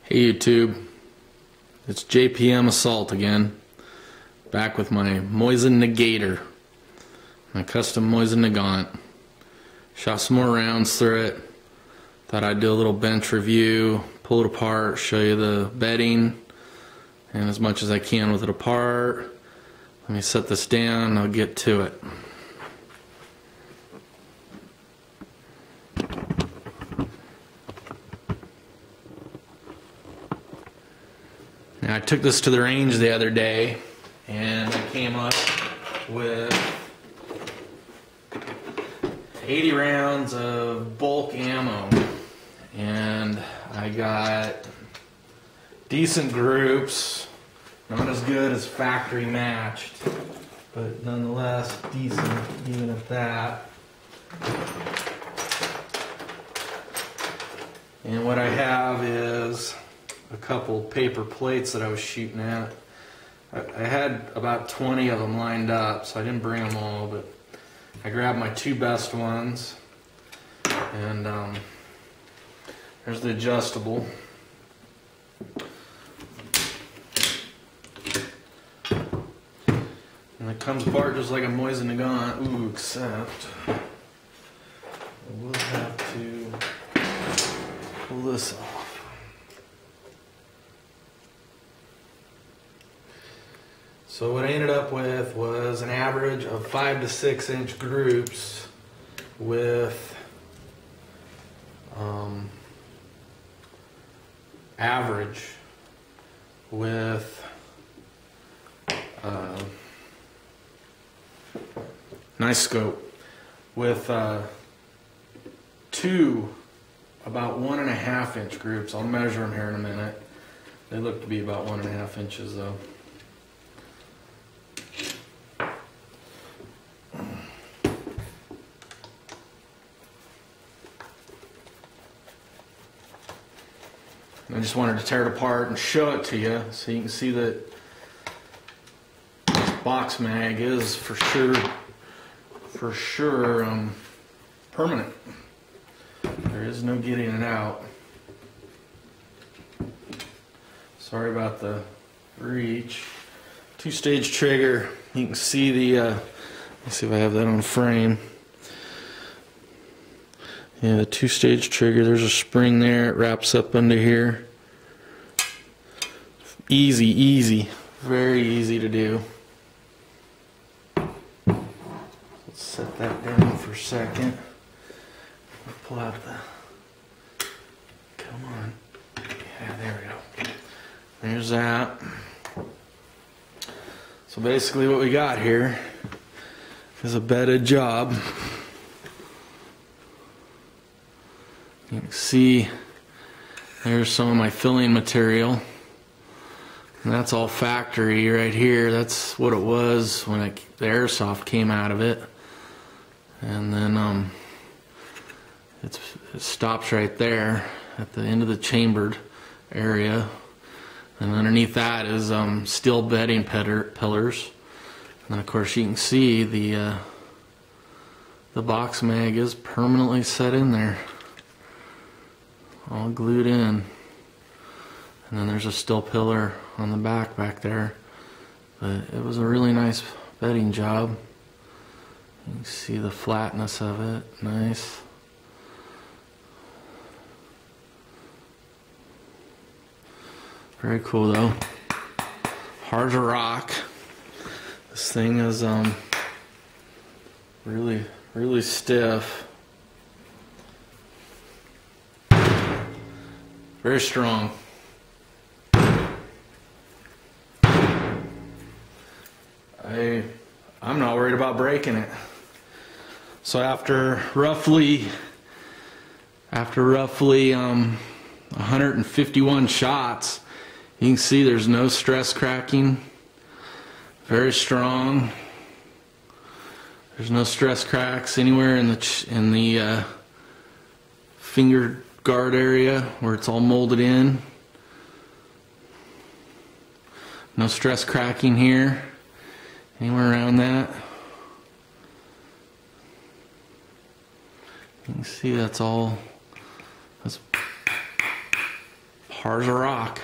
Hey YouTube, it's JPM Assault again, back with my Mosin-Nagant, my custom Mosin-Nagant. Shot some more rounds through it, thought I'd do a little bench review, pull it apart, show you the bedding, and as much as I can with it apart. Let me set this down and I'll get to it. Now, I took this to the range the other day and I came up with 80 rounds of bulk ammo, and I got decent groups, not as good as factory matched, but nonetheless decent even at that. And what I have is a couple paper plates that I was shooting at. I had about 20 of them lined up, so I didn't bring them all, but I grabbed my two best ones, and there's the adjustable. And it comes apart just like a Mosin-Nagant. Ooh, except I will have to pull this off. So what I ended up with was an average of 5 to 6 inch groups with average with nice scope with two about 1.5 inch groups. I'll measure them here in a minute. They look to be about 1.5 inches though. I just wanted to tear it apart and show it to you so you can see that this box mag is for sure permanent. There is no getting it out. Sorry about the reach. Two-stage trigger. You can see the let's see if I have that on frame. Yeah, the two-stage trigger, there's a spring there, it wraps up under here. Easy, very easy to do. Let's set that down for a second. Pull out the, come on. Yeah, there we go. There's that. So basically what we got here is a bedded job. You can see there's some of my filling material, and that's all factory right here. That's what it was when the airsoft came out of it, and then it stops right there at the end of the chambered area, and underneath that is steel bedding pillars, and then of course you can see the box mag is permanently set in there, all glued in. And then there's a steel pillar on the back there. But it was a really nice bedding job. You can see the flatness of it. Nice. Very cool though. Hard to rock. This thing is really stiff. Very strong. I'm not worried about breaking it. So after roughly 151 shots, you can see there's no stress cracking. Very strong. There's no stress cracks anywhere in the finger guard area where it's all molded in. No stress cracking here, anywhere around that. You can see that's hard as a rock.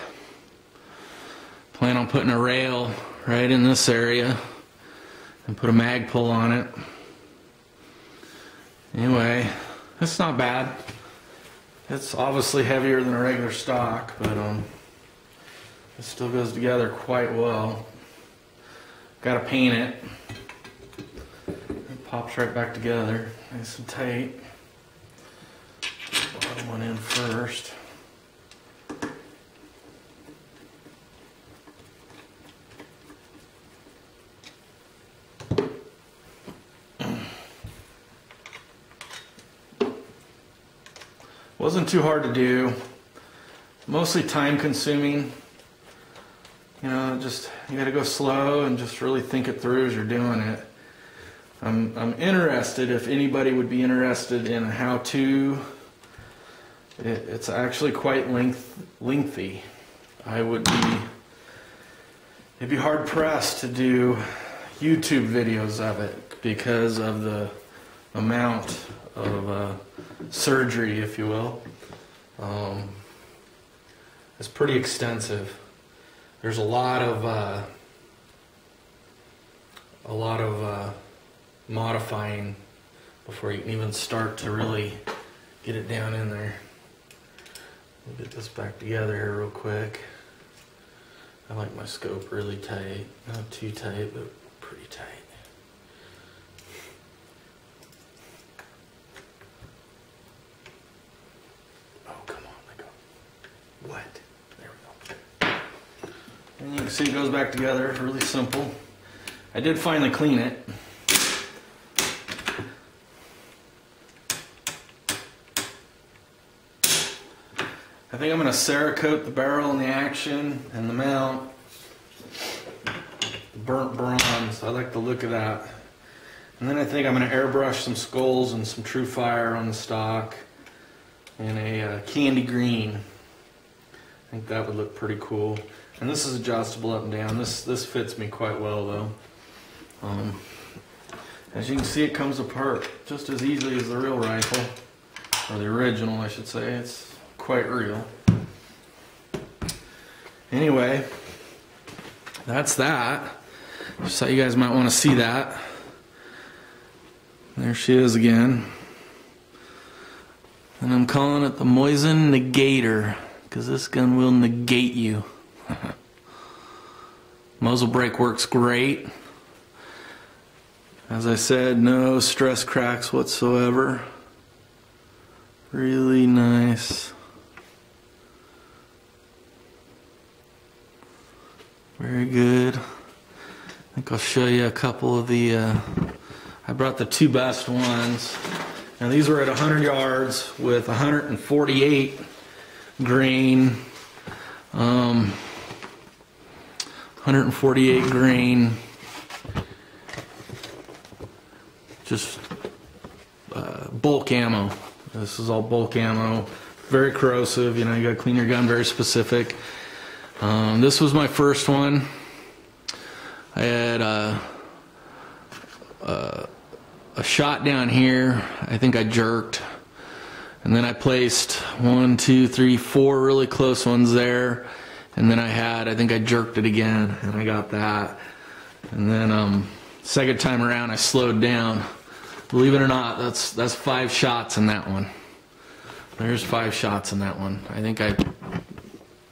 Plan on putting a rail right in this area and put a mag pull on it. Anyway, it's not bad. It's obviously heavier than a regular stock, but it still goes together quite well. Got to paint it. It pops right back together, nice and tight. Bottom one in first. Wasn't too hard to do. Mostly time consuming. You know, just you got to go slow and just really think it through as you're doing it. I'm interested if anybody would be interested in a how-to. It's actually quite lengthy. It'd be hard pressed to do YouTube videos of it because of the amount of surgery, if you will. It's pretty extensive. There's a lot of modifying before you can even start to really get it down in there. We'll get this back together here real quick. I like my scope really tight. Not too tight, but pretty tight. Oh, come on, let go. What? There we go. And you can see it goes back together, really simple. I did finally clean it. I think I'm going to Cerakote the barrel and the action and the mount. Burnt bronze, I like the look of that. And then I think I'm going to airbrush some skulls and some True Fire on the stock and a candy green. I think that would look pretty cool. And this is adjustable up and down. This fits me quite well though. As you can see, it comes apart just as easily as the real rifle, or the original I should say. It's quite real. Anyway, that's that. Just thought you guys might want to see that. There she is again. And I'm calling it the Mosin-Nagator because this gun will negate you. Muzzle brake works great. As I said, no stress cracks whatsoever. Really nice. Very good. I think I'll show you a couple of the, I brought the two best ones. Now these were at 100 yards with 148 grain, 148 grain, just bulk ammo. This is all bulk ammo, very corrosive, you know, you gotta clean your gun, very specific. This was my first one. I had a shot down here. I think I jerked. And then I placed 1, 2, 3, 4 really close ones there. And then I think I jerked it again, and I got that. And then second time around I slowed down. Believe it or not, that's 5 shots in that one. There's 5 shots in that one. I think I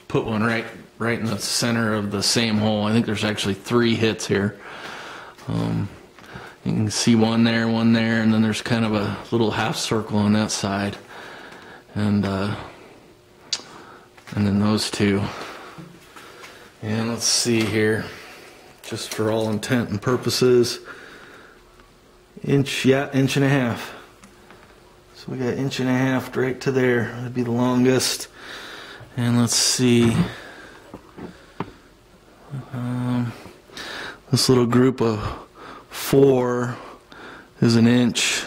put one right in the center of the same hole. I think there's actually 3 hits here. You can see one there, and then there's kind of a little half circle on that side. And then those 2. And let's see here, just for all intent and purposes, inch and a half. So we got inch and a half right to there. That'd be the longest. And let's see. This little group of 4 is an inch.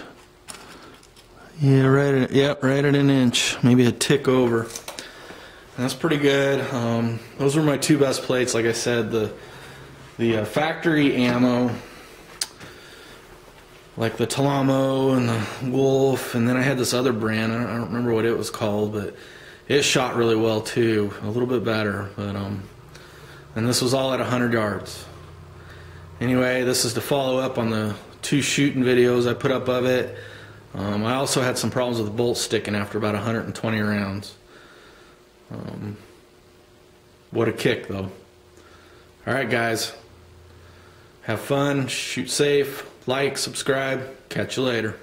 Yeah, right at an inch, maybe a tick over. That's pretty good. Those were my 2 best plates. Like I said, the factory ammo, like the Talamo and the Wolf, and then I had this other brand. I don't remember what it was called, but it shot really well too, a little bit better, but and this was all at 100 yards. Anyway, this is to follow up on the 2 shooting videos I put up of it. I also had some problems with the bolt sticking after about 120 rounds. What a kick though. Alright guys, have fun, shoot safe, like, subscribe, catch you later.